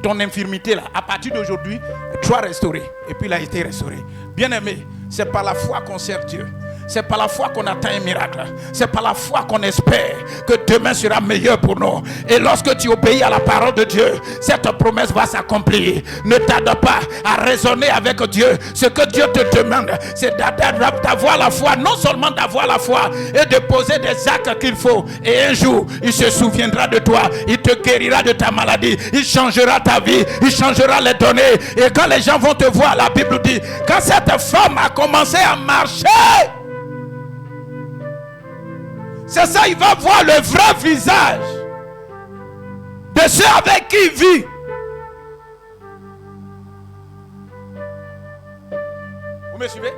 ton infirmité là, à partir d'aujourd'hui, tu vas restaurer. Et puis il a été restauré. Bien-aimé, c'est par la foi qu'on sert Dieu. C'est par la foi qu'on atteint un miracle. C'est par la foi qu'on espère que demain sera meilleur pour nous. Et lorsque tu obéis à la parole de Dieu, cette promesse va s'accomplir. Ne tarde pas à raisonner avec Dieu. Ce que Dieu te demande, c'est d'avoir la foi. Non seulement d'avoir la foi et de poser des actes qu'il faut. Et un jour, il se souviendra de toi. Il te guérira de ta maladie. Il changera ta vie. Il changera les données. Et quand les gens vont te voir, la Bible dit, quand cette femme a commencé à marcher, c'est ça, il va voir le vrai visage de ceux avec qui il vit. Vous me suivez?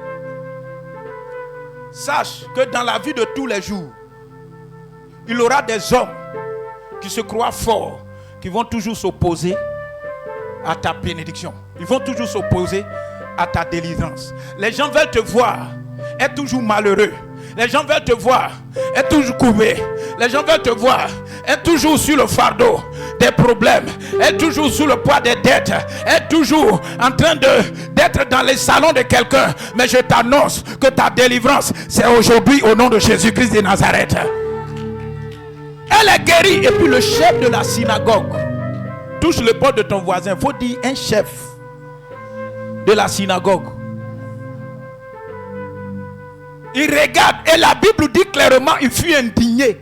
Sache que dans la vie de tous les jours, il y aura des hommes qui se croient forts, qui vont toujours s'opposer à ta bénédiction. Ils vont toujours s'opposer à ta délivrance. Les gens veulent te voir être toujours malheureux. Les gens veulent te voir être toujours courbé. Les gens veulent te voir être toujours sur le fardeau des problèmes, être toujours sous le poids des dettes, être toujours en train d'être dans les salons de quelqu'un. Mais je t'annonce que ta délivrance, c'est aujourd'hui au nom de Jésus-Christ de Nazareth. Elle est guérie. Et puis le chef de la synagogue touche le bord de ton voisin. Il faut dire un chef de la synagogue. Il regarde et la Bible dit clairement, il fut indigné.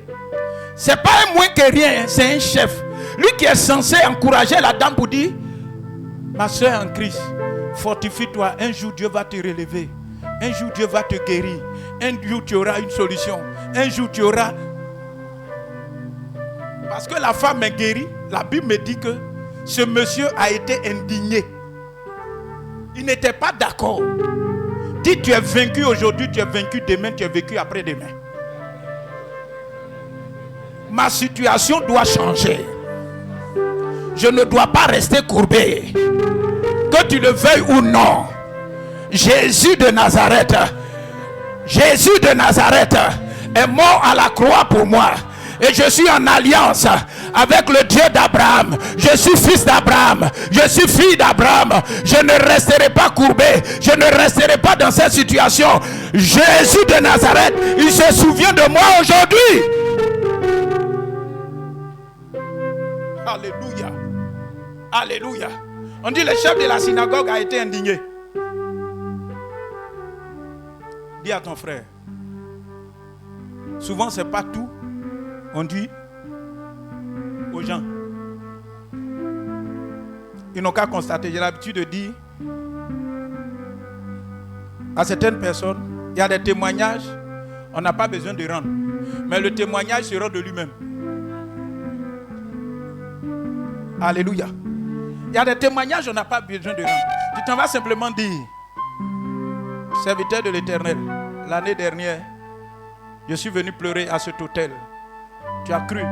C'est pas un moins que rien, c'est un chef. Lui qui est censé encourager la dame pour dire, ma soeur en Christ, fortifie-toi, un jour Dieu va te relever. Un jour Dieu va te guérir. Un jour tu auras une solution. Un jour tu auras... Parce que la femme est guérie, la Bible me dit que ce monsieur a été indigné. Il n'était pas d'accord. Dis, tu es vaincu aujourd'hui, tu es vaincu demain, tu es vaincu après-demain. Ma situation doit changer. Je ne dois pas rester courbé. Que tu le veuilles ou non. Jésus de Nazareth est mort à la croix pour moi. Et je suis en alliance avec le Dieu d'Abraham. Je suis fils d'Abraham. Je suis fille d'Abraham. Je ne resterai pas courbé. Je ne resterai pas dans cette situation. Jésus de Nazareth, il se souvient de moi aujourd'hui. Alléluia. Alléluia. On dit le chef de la synagogue a été indigné. Dis à ton frère, Souvent, c'est pas tout. On dit aux gens. Ils n'ont qu'à constater. J'ai l'habitude de dire à certaines personnes, il y a des témoignages, on n'a pas besoin de rendre. Mais le témoignage se rend de lui-même. Alléluia. Il y a des témoignages, on n'a pas besoin de rendre. Tu t'en vas simplement dire, serviteur de l'Éternel, l'année dernière, je suis venu pleurer à cet hôtel. Tu as cru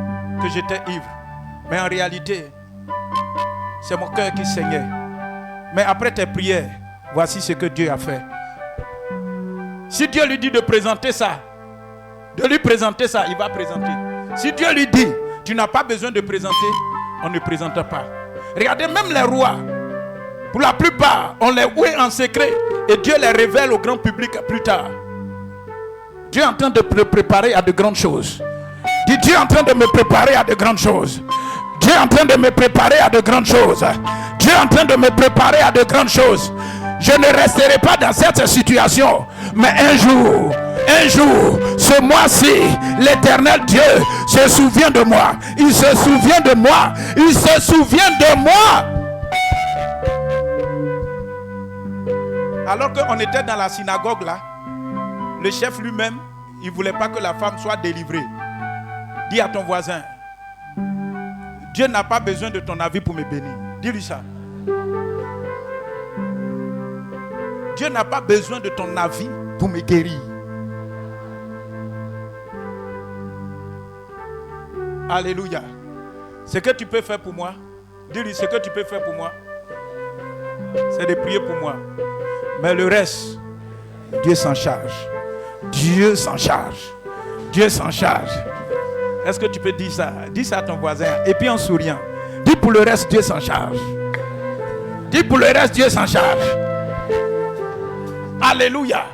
que j'étais ivre. Mais en réalité, c'est mon cœur qui saignait. Mais après tes prières, voici ce que Dieu a fait. Si Dieu lui dit de présenter ça, de lui présenter ça, il va présenter. Si Dieu lui dit, tu n'as pas besoin de présenter, on ne présente pas. Regardez, même les rois, pour la plupart, on les ouait en secret et Dieu les révèle au grand public plus tard. Dieu est en train de me préparer à de grandes choses. Dis, Dieu est en train de me préparer à de grandes choses. Dieu est en train de me préparer à de grandes choses. Dieu est en train de me préparer à de grandes choses. Je ne resterai pas dans cette situation. Mais un jour, ce mois-ci, l'Éternel Dieu se souvient de moi. Il se souvient de moi. Il se souvient de moi. Alors qu'on était dans la synagogue là, le chef lui-même, il ne voulait pas que la femme soit délivrée. Dis à ton voisin, Dieu n'a pas besoin de ton avis pour me bénir. Dis-lui ça. Dieu n'a pas besoin de ton avis pour me guérir. Alléluia. Ce que tu peux faire pour moi, dis-lui ce que tu peux faire pour moi, c'est de prier pour moi. Mais le reste, Dieu s'en charge. Dieu s'en charge. Dieu s'en charge. Est-ce que tu peux dire ça? Dis ça à ton voisin. Et puis en souriant. Dis pour le reste, Dieu s'en charge. Dis pour le reste, Dieu s'en charge. Alléluia.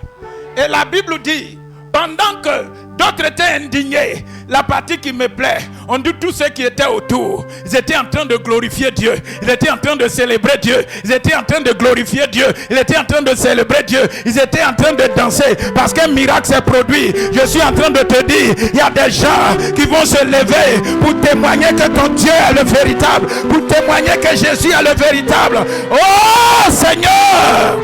Et la Bible dit, pendant que d'autres étaient indignés, la partie qui me plaît, on dit tous ceux qui étaient autour, ils étaient en train de glorifier Dieu, ils étaient en train de célébrer Dieu, ils étaient en train de glorifier Dieu, ils étaient en train de célébrer Dieu, ils étaient en train de danser parce qu'un miracle s'est produit. Je suis en train de te dire, il y a des gens qui vont se lever pour témoigner que ton Dieu est le véritable, pour témoigner que Jésus est le véritable. Oh Seigneur!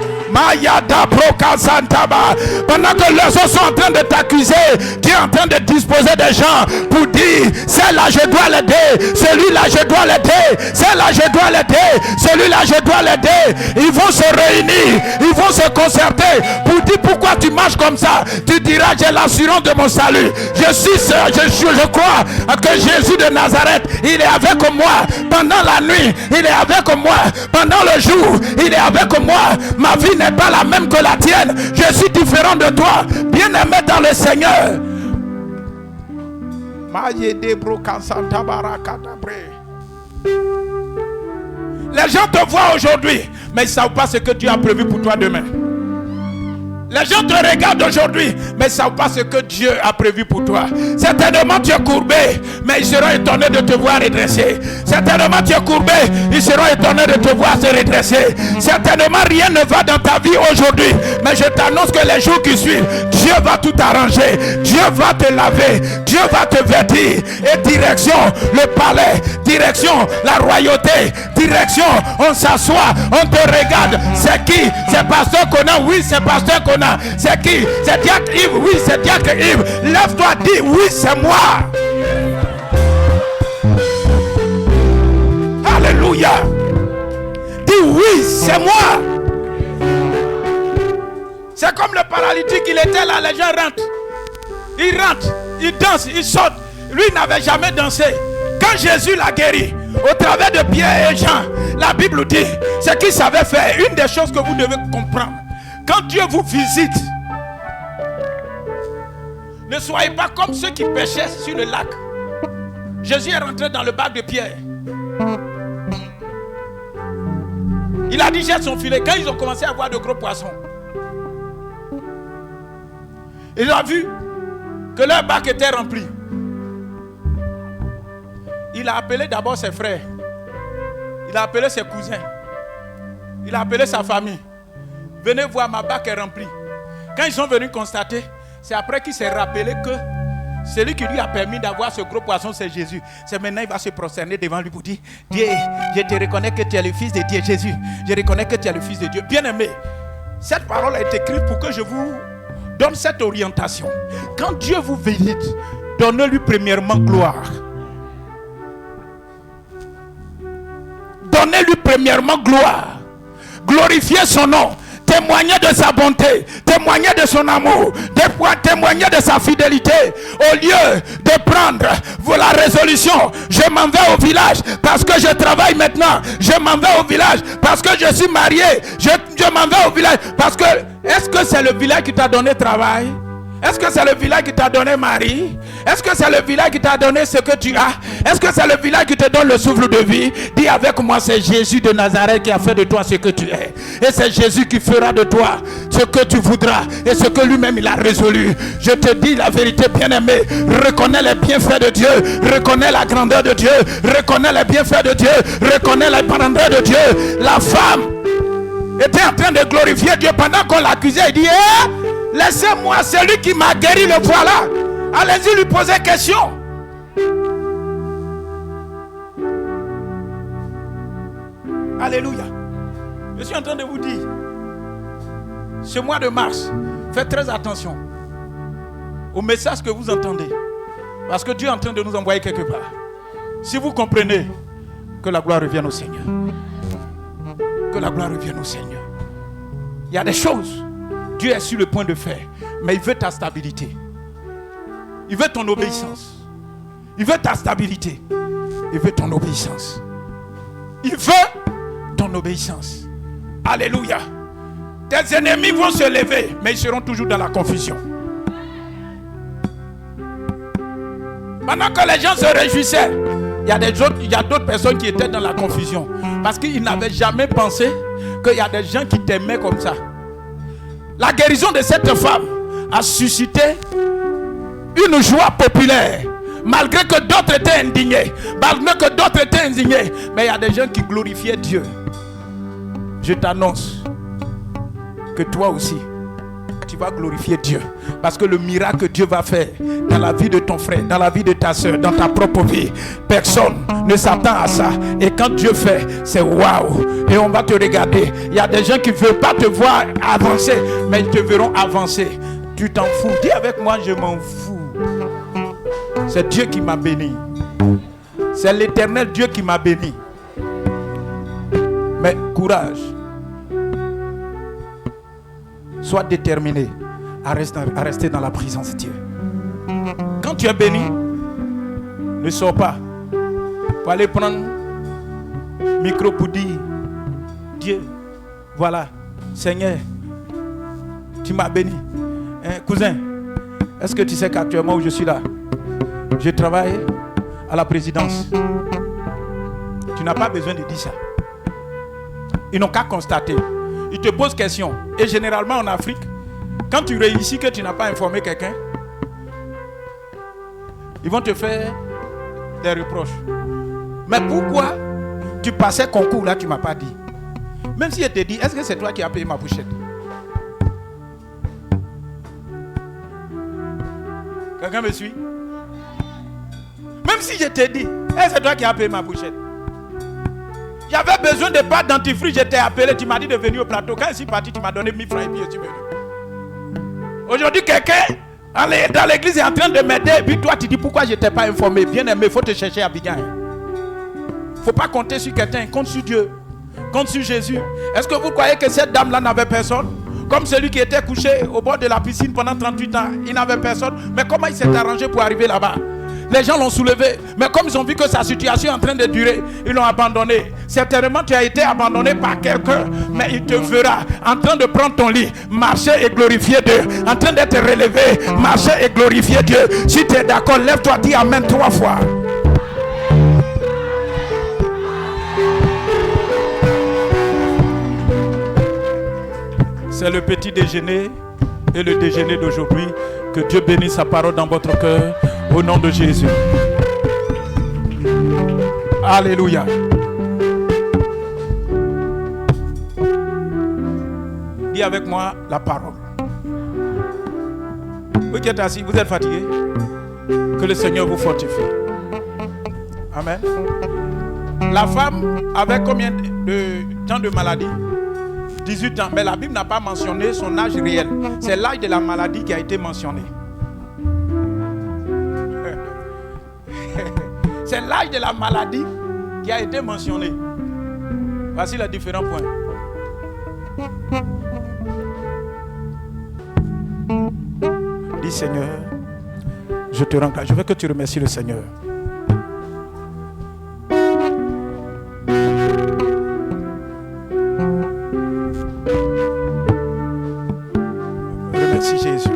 Pendant que les autres sont en train de t'accuser, Dieu est en train de disposer des gens pour dire, celle-là je dois l'aider, celui-là je dois l'aider, celle-là je dois l'aider, celui-là je dois l'aider. Ils vont se réunir, ils vont se concerter pour dire pourquoi tu marches comme ça. Tu diras, j'ai l'assurance de mon salut. Je crois que Jésus de Nazareth, il est avec moi. Pendant la nuit, il est avec moi. Pendant le jour, il est avec moi. Ma vie n'est pas la même que la tienne. Je suis différent de toi. Bien-aimé dans le Seigneur. Les gens te voient aujourd'hui, mais ils ne savent pas ce que Dieu a prévu pour toi demain. Les gens te regardent aujourd'hui, mais ils ne savent pas ce que Dieu a prévu pour toi. Certainement tu es courbé, mais ils seront étonnés de te voir redresser. Certainement tu es courbé, ils seront étonnés de te voir se redresser. Certainement rien ne va dans ta vie aujourd'hui, mais je t'annonce que les jours qui suivent, Dieu va tout arranger. Dieu va te laver, Dieu va te vêtir. Et direction le palais, direction la royauté, direction on s'assoit, on te regarde. C'est qui? C'est pasteur Conan? Oui, c'est pasteur Conan. C'est qui? C'est Diacre Yves? Oui, c'est Diacre Yves. Lève-toi, dis oui, c'est moi. Alléluia. Dis oui, c'est moi. C'est comme le paralytique, il était là, les gens rentrent. Il rentre, il danse, il saute. Lui n'avait jamais dansé. Quand Jésus l'a guéri, au travers de Pierre et Jean, la Bible dit, ce qu'il savait faire. Une des choses que vous devez comprendre, quand Dieu vous visite, ne soyez pas comme ceux qui pêchaient sur le lac. Jésus est rentré dans le bac de Pierre. Il a dit jette son filet. Quand ils ont commencé à voir de gros poissons, ils ont vu que leur bac était rempli. Il a appelé d'abord ses frères. Il a appelé ses cousins. Il a appelé sa famille. Venez voir, ma bac est remplie. Quand ils sont venus constater, c'est après qu'il s'est rappelé que Celui qui lui a permis d'avoir ce gros poisson, c'est Jésus. C'est maintenant il va se prosterner devant lui pour dire, Dieu, je te reconnais que tu es le Fils de Dieu. Jésus, je reconnais que tu es le Fils de Dieu. Bien-aimé, cette parole est écrite pour que je vous donne cette orientation. Quand Dieu vous visite, donnez-lui premièrement gloire. Donnez-lui premièrement gloire. Glorifiez son nom. Témoignez de sa bonté, témoignez de son amour, témoignez de sa fidélité. Au lieu de prendre la résolution, je m'en vais au village parce que je travaille maintenant. Je m'en vais au village parce que je suis marié. Je m'en vais au village parce que... Est-ce que c'est le village qui t'a donné travail? Est-ce que c'est le village qui t'a donné mari? Est-ce que c'est le village qui t'a donné ce que tu as? Est-ce que c'est le village qui te donne le souffle de vie? Dis avec moi, c'est Jésus de Nazareth qui a fait de toi ce que tu es. Et c'est Jésus qui fera de toi ce que tu voudras et ce que lui-même il a résolu. Je te dis la vérité, bien-aimé. Reconnais les bienfaits de Dieu. Reconnais la grandeur de Dieu. Reconnais les bienfaits de Dieu. Reconnais la grandeur de Dieu. La femme était en train de glorifier Dieu pendant qu'on l'accusait. Il dit, laissez-moi, celui qui m'a guéri, le voilà. Allez-y lui poser question. Alléluia. Je suis en train de vous dire, ce mois de mars, faites très attention au message que vous entendez. Parce que Dieu est en train de nous envoyer quelque part. Si vous comprenez que la gloire revienne au Seigneur. Que la gloire revienne au Seigneur. Il y a des choses Dieu est sur le point de faire, mais il veut ta stabilité. Il veut ton obéissance. Il veut ta stabilité. Il veut ton obéissance. Il veut ton obéissance. Alléluia. Tes ennemis vont se lever, mais ils seront toujours dans la confusion. Pendant que les gens se réjouissaient, il y a d'autres personnes qui étaient dans la confusion. Parce qu'ils n'avaient jamais pensé qu'il y a des gens qui t'aimaient comme ça. La guérison de cette femme a suscité une joie populaire. Malgré que d'autres étaient indignés. Malgré que d'autres étaient indignés. Mais il y a des gens qui glorifiaient Dieu. Je t'annonce que toi aussi, tu vas glorifier Dieu. Parce que le miracle que Dieu va faire dans la vie de ton frère, dans la vie de ta soeur, dans ta propre vie, personne ne s'attend à ça. Et quand Dieu fait, c'est waouh. Et on va te regarder. Il y a des gens qui ne veulent pas te voir avancer, mais ils te verront avancer. Tu t'en fous. Dis avec moi, je m'en fous. C'est Dieu qui m'a béni. C'est l'Éternel Dieu qui m'a béni. Mais courage. Sois déterminé à rester dans la présence de Dieu. Quand tu es béni, ne sors pas pour aller prendre le micro pour dire, Dieu, voilà, Seigneur, tu m'as béni. Cousin, est-ce que tu sais qu'actuellement où je suis là, je travaille à la présidence. Tu n'as pas besoin de dire ça. Ils n'ont qu'à constater. Ils te posent question. Et généralement en Afrique, quand tu réussis que tu n'as pas informé quelqu'un, ils vont te faire des reproches. Mais pourquoi tu passais concours là, tu ne m'as pas dit? Même si je te dis, est-ce que c'est toi qui as payé ma bouchette? Quelqu'un me suit? Même si je te dis, est-ce que c'est toi qui as payé ma bouchette? J'avais besoin de pâte dentifrice, je t'ai appelé, tu m'as dit de venir au plateau. Quand je suis parti, tu m'as donné 1000 francs et puis je suis venu. Aujourd'hui, quelqu'un dans l'église est en train de m'aider. Et puis toi, tu dis pourquoi je ne t'ai pas informé. Bien aimé, il faut te chercher à Bignan. Il ne faut pas compter sur quelqu'un, compte sur Dieu. Compte sur Jésus. Est-ce que vous croyez que cette dame-là n'avait personne? Comme celui qui était couché au bord de la piscine pendant 38 ans, il n'avait personne. Mais comment il s'est arrangé pour arriver là-bas? Les gens l'ont soulevé, mais comme ils ont vu que sa situation est en train de durer, ils l'ont abandonné. Certainement, tu as été abandonné par quelqu'un, mais il te verra en train de prendre ton lit, marcher et glorifier Dieu. En train d'être relevé, marcher et glorifier Dieu. Si tu es d'accord, lève-toi, dis Amen 3 fois. C'est le petit déjeuner et le déjeuner d'aujourd'hui. Que Dieu bénisse sa parole dans votre cœur. Au nom de Jésus. Alléluia. Dis avec moi la parole. Vous qui êtes assis, vous êtes fatigué? Que le Seigneur vous fortifie. Amen. La femme avait combien de temps de maladie? 18 ans. Mais la Bible n'a pas mentionné son âge réel. C'est l'âge de la maladie qui a été mentionné. C'est l'âge de la maladie qui a été mentionné. Voici les différents points. Dis Seigneur, je te rends grâce. Je veux que tu remercies le Seigneur. Remercie Jésus.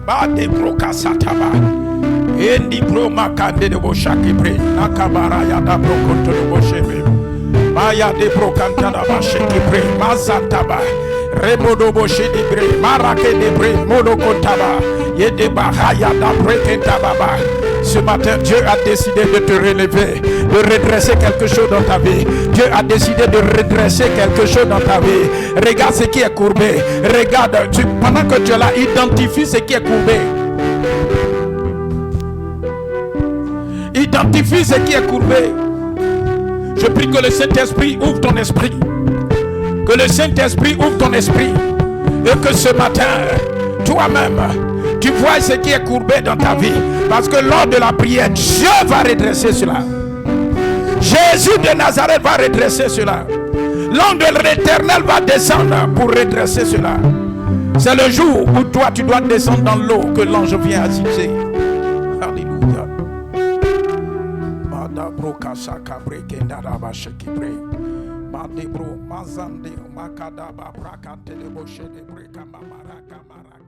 Bade broka sataba. Endi bro makande de boshaki bre. Nakabara ya da brokonto de boshebe. Maya de brokanta da basheki bre. Mazantaba. Remodo boshedi bre. Marake de bre. Modo kontaba. Yede bahaya da brekenta baba. Ce matin, Dieu a décidé de te relever, de redresser quelque chose dans ta vie. Dieu a décidé de redresser quelque chose dans ta vie. Regarde ce qui est courbé. Regarde, pendant que tu es là, identifie ce qui est courbé. Identifie ce qui est courbé. Je prie que le Saint-Esprit ouvre ton esprit. Que le Saint-Esprit ouvre ton esprit. Et que ce matin, toi-même, tu vois ce qui est courbé dans ta vie. Parce que lors de la prière, Dieu va redresser cela. Jésus de Nazareth va redresser cela. L'ange de l'Éternel va descendre pour redresser cela. C'est le jour où toi tu dois descendre dans l'eau que l'ange vient assister. Alléluia. Madabro kasaka brekenda raba shekibre. Madebro mazande makadaba brakante de boche de breka mamaraka maraka.